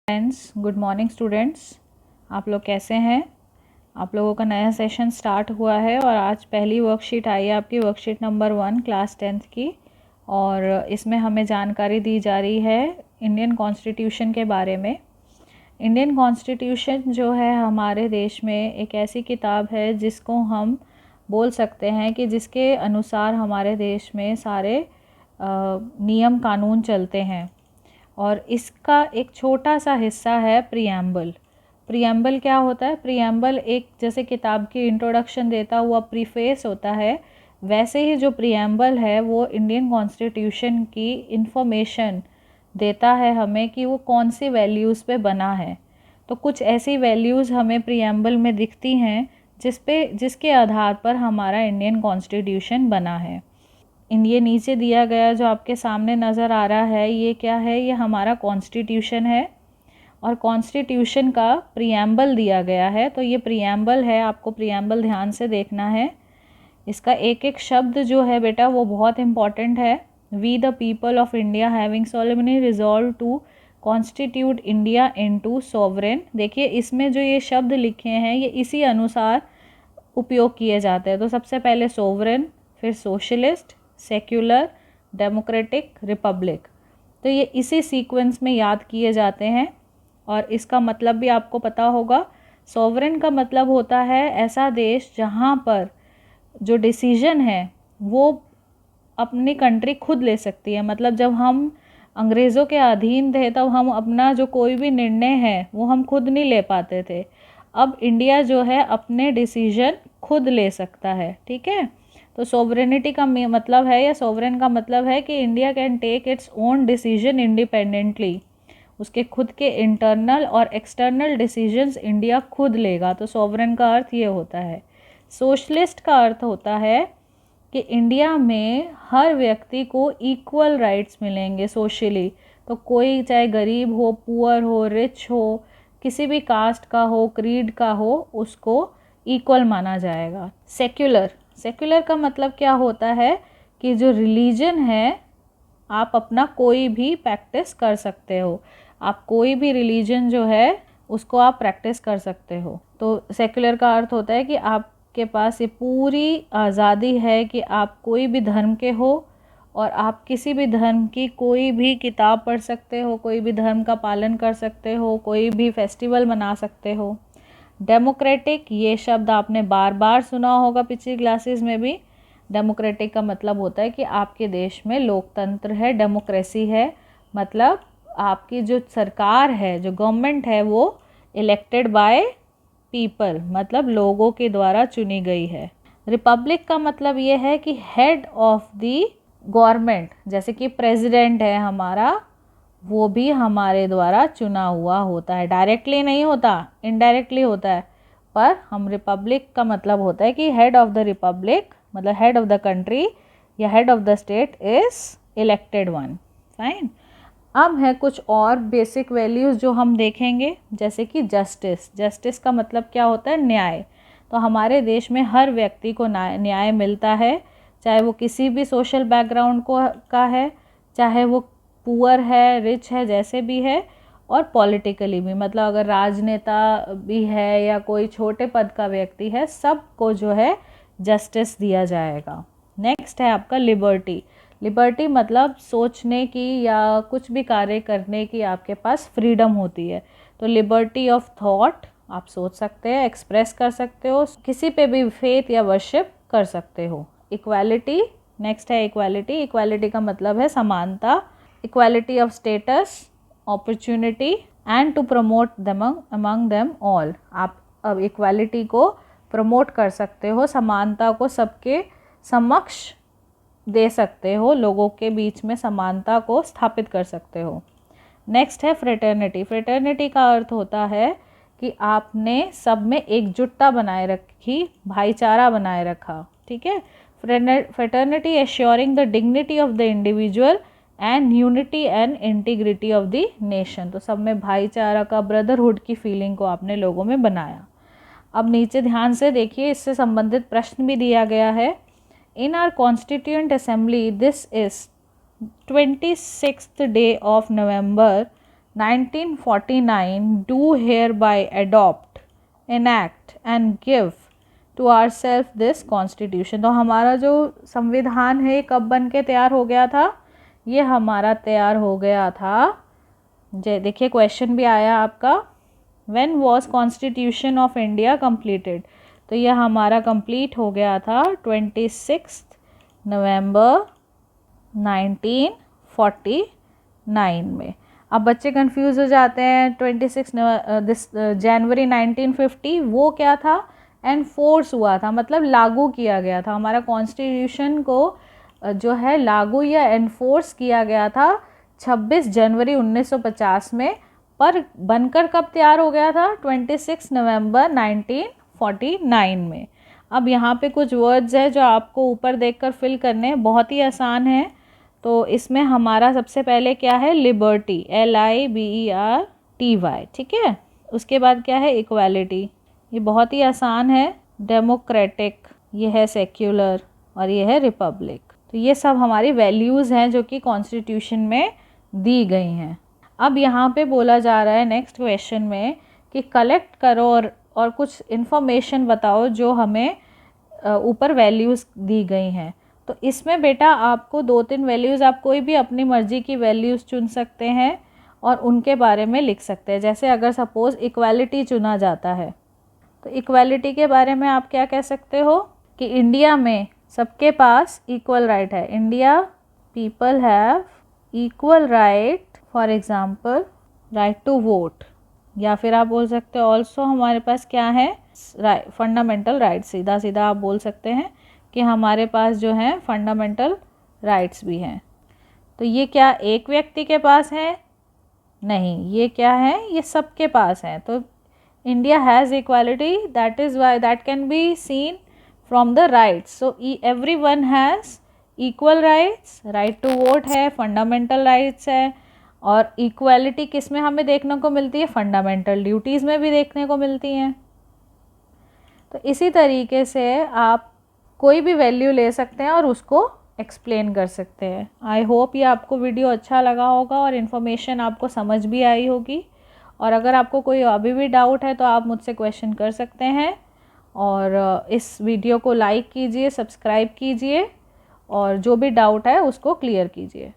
Friends, good morning students. आप लोग कैसे हैं? आप लोगों का नया सेशन स्टार्ट हुआ है और आज पहली वर्कशीट आई है आपकी, वर्कशीट नंबर 1 क्लास 10th की। और इसमें हमें जानकारी दी जा रही है इंडियन कॉन्स्टिट्यूशन के बारे में। इंडियन कॉन्स्टिट्यूशन जो है हमारे देश में एक ऐसी किताब है जिसको हम बोल सकते हैं कि जिसके अनुसार हमारे देश में सारे नियम कानून चलते हैं। और इसका एक छोटा सा हिस्सा है प्रीएम्बल। प्रीएम्बल क्या होता है? प्रीएम्बल एक जैसे किताब की इंट्रोडक्शन देता हुआ प्रीफेस होता है, वैसे ही जो प्रीएम्बल है वो इंडियन कॉन्स्टिट्यूशन की इंफॉर्मेशन देता है हमें कि वो कौन सी वैल्यूज़ पे बना है। तो कुछ ऐसी वैल्यूज़ हमें प्रीएम्बल में दिखती हैं जिसके आधार पर हमारा इंडियन कॉन्स्टिट्यूशन बना है। ये नीचे दिया गया जो आपके सामने नज़र आ रहा है, ये क्या है? ये हमारा कॉन्स्टिट्यूशन है और कॉन्स्टिट्यूशन का प्रीएम्बल दिया गया है। तो ये प्रीएम्बल है, आपको प्रीएम्बल ध्यान से देखना है। इसका एक एक शब्द जो है बेटा वो बहुत इम्पॉर्टेंट है। We the people of India having solemnly resolved to constitute India into sovereign. देखिए इसमें जो ये शब्द लिखे हैं ये इसी अनुसार उपयोग किए जाते हैं। तो सबसे पहले सोवरेन, फिर सोशलिस्ट, सेक्युलर, डेमोक्रेटिक, रिपब्लिक। तो ये इसी सीक्वेंस में याद किए जाते हैं और इसका मतलब भी आपको पता होगा। सॉवरेन का मतलब होता है ऐसा देश जहाँ पर जो डिसीजन है वो अपनी कंट्री खुद ले सकती है। मतलब जब हम अंग्रेज़ों के अधीन थे तब हम अपना जो कोई भी निर्णय है वो हम खुद नहीं ले पाते थे। अब इंडिया जो है अपने डिसीजन खुद ले सकता है, ठीक है। तो सोवरेनिटी का मतलब है या सोवरेन का मतलब है कि India can take its own decision independently. उसके खुद के इंटरनल और एक्सटर्नल डिसीजंस इंडिया खुद लेगा। तो सोवरेन का अर्थ ये होता है। सोशलिस्ट का अर्थ होता है कि इंडिया में हर व्यक्ति को इक्वल राइट्स मिलेंगे सोशली। तो कोई चाहे गरीब हो, पुअर हो, रिच हो, किसी भी कास्ट का हो, क्रीड का हो, उसको इक्वल माना जाएगा। सेक्युलर का मतलब क्या होता है कि जो रिलीजन है आप अपना कोई भी प्रैक्टिस कर सकते हो। आप कोई भी रिलीजन जो है उसको आप प्रैक्टिस कर सकते हो। तो सेक्युलर का अर्थ होता है कि आपके पास ये पूरी आज़ादी है कि आप कोई भी धर्म के हो और आप किसी भी धर्म की कोई भी किताब पढ़ सकते हो, कोई भी धर्म का पालन कर सकते हो, कोई भी फेस्टिवल मना सकते हो। डेमोक्रेटिक, ये शब्द आपने बार बार सुना होगा पिछली क्लासेस में भी। डेमोक्रेटिक का मतलब होता है कि आपके देश में लोकतंत्र है, डेमोक्रेसी है। मतलब आपकी जो सरकार है, जो गवर्नमेंट है वो इलेक्टेड बाय पीपल, मतलब लोगों के द्वारा चुनी गई है। रिपब्लिक का मतलब ये है कि हेड ऑफ द गवर्नमेंट, जैसे कि प्रेसिडेंट है हमारा, वो भी हमारे द्वारा चुना हुआ होता है। डायरेक्टली नहीं होता, इनडायरेक्टली होता है। पर हम रिपब्लिक का मतलब होता है कि हेड ऑफ द रिपब्लिक, मतलब हेड ऑफ द कंट्री या head of the state is elected one. Fine. अब है कुछ और बेसिक वैल्यूज़ जो हम देखेंगे, जैसे कि जस्टिस का मतलब क्या होता है? न्याय। तो हमारे देश में हर व्यक्ति को न्याय मिलता है, चाहे वो किसी भी सोशल बैकग्राउंड का है, चाहे वो पुअर है, रिच है, जैसे भी है, और पॉलिटिकली भी, मतलब अगर राजनेता भी है या कोई छोटे पद का व्यक्ति है, सबको जो है जस्टिस दिया जाएगा। नेक्स्ट है आपका लिबर्टी मतलब सोचने की या कुछ भी कार्य करने की आपके पास फ्रीडम होती है। तो लिबर्टी ऑफ थॉट, आप सोच सकते हैं, एक्सप्रेस कर सकते हो, किसी पे भी फेथ या वर्शिप कर सकते हो। इक्वालिटी, नेक्स्ट है इक्वालिटी का मतलब है समानता। Equality of status, opportunity and to promote among them all. आप अब इक्वालिटी को प्रमोट कर सकते हो, समानता को सबके समक्ष दे सकते हो, लोगों के बीच में समानता को स्थापित कर सकते हो। नेक्स्ट है फ्रेटर्निटी का अर्थ होता है कि आपने सब में एकजुटता बनाए रखी, भाईचारा बनाए रखा, ठीक है। Fraternity assuring the dignity of the individual and unity and integrity of the nation. तो सब में भाईचारा का, ब्रदरहुड की फीलिंग को आपने लोगों में बनाया। अब नीचे ध्यान से देखिए, इससे संबंधित प्रश्न भी दिया गया है। In our Constituent Assembly, this is 26th day of November 1949 do hereby adopt, enact and give to ourselves this constitution। तो हमारा जो संविधान है कब बन के तैयार हो गया था? ये हमारा तैयार हो गया था, देखिए क्वेश्चन भी आया आपका, when was constitution of India completed. तो ये हमारा कंप्लीट हो गया था 26 नवंबर 1949 में। अब बच्चे कंफ्यूज हो जाते हैं, 26 जनवरी 1950 वो क्या था? एनफोर्स हुआ था, मतलब लागू किया गया था। हमारा कॉन्स्टिट्यूशन को जो है लागू या एनफोर्स किया गया था 26 जनवरी 1950 में, पर बनकर कब तैयार हो गया था? 26 नवंबर 1949 में। अब यहाँ पे कुछ वर्ड्स हैं जो आपको ऊपर देखकर फिल करने, बहुत ही आसान है। तो इसमें हमारा सबसे पहले क्या है? लिबर्टी, LIBERTY, ठीक है। उसके बाद क्या है? इक्वालिटी, ये बहुत ही आसान है। डेमोक्रेटिक, ये है सेक्युलर, और ये है रिपब्लिक। तो ये सब हमारी वैल्यूज़ हैं जो कि कॉन्स्टिट्यूशन में दी गई हैं। अब यहाँ पे बोला जा रहा है नेक्स्ट क्वेश्चन में कि कलेक्ट करो और कुछ इन्फॉर्मेशन बताओ जो हमें ऊपर वैल्यूज़ दी गई हैं। तो इसमें बेटा आपको 2-3 वैल्यूज़, आप कोई भी अपनी मर्ज़ी की वैल्यूज़ चुन सकते हैं और उनके बारे में लिख सकते हैं। जैसे अगर सपोज़ इक्वालिटी चुना जाता है, तो इक्वालिटी के बारे में आप क्या कह सकते हो कि इंडिया में सबके पास इक्वल राइट है। India people have equal right, for example right to vote. या फिर आप बोल सकते हो ऑल्सो हमारे पास क्या है? Fundamental rights. सीधा सीधा आप बोल सकते हैं कि हमारे पास जो है फंडामेंटल राइट्स भी हैं। तो ये क्या एक व्यक्ति के पास है? नहीं, ये क्या है? ये सबके पास है। तो India has equality, that is why that can be seen from the rights. So everyone has equal rights, right to vote है, फंडामेंटल राइट्स है। और इक्वालिटी किस में हमें देखने को मिलती है? फंडामेंटल ड्यूटीज़ में भी देखने को मिलती हैं। तो इसी तरीके से आप कोई भी वैल्यू ले सकते हैं और उसको एक्सप्लेन कर सकते हैं। आई होप ये आपको वीडियो अच्छा लगा होगा और इन्फॉर्मेशन आपको समझ भी आई होगी। और अगर आपको कोई अभी भी डाउट है तो आप मुझसे क्वेश्चन कर सकते हैं। और इस वीडियो को लाइक कीजिए, सब्सक्राइब कीजिए और जो भी डाउट है उसको क्लियर कीजिए।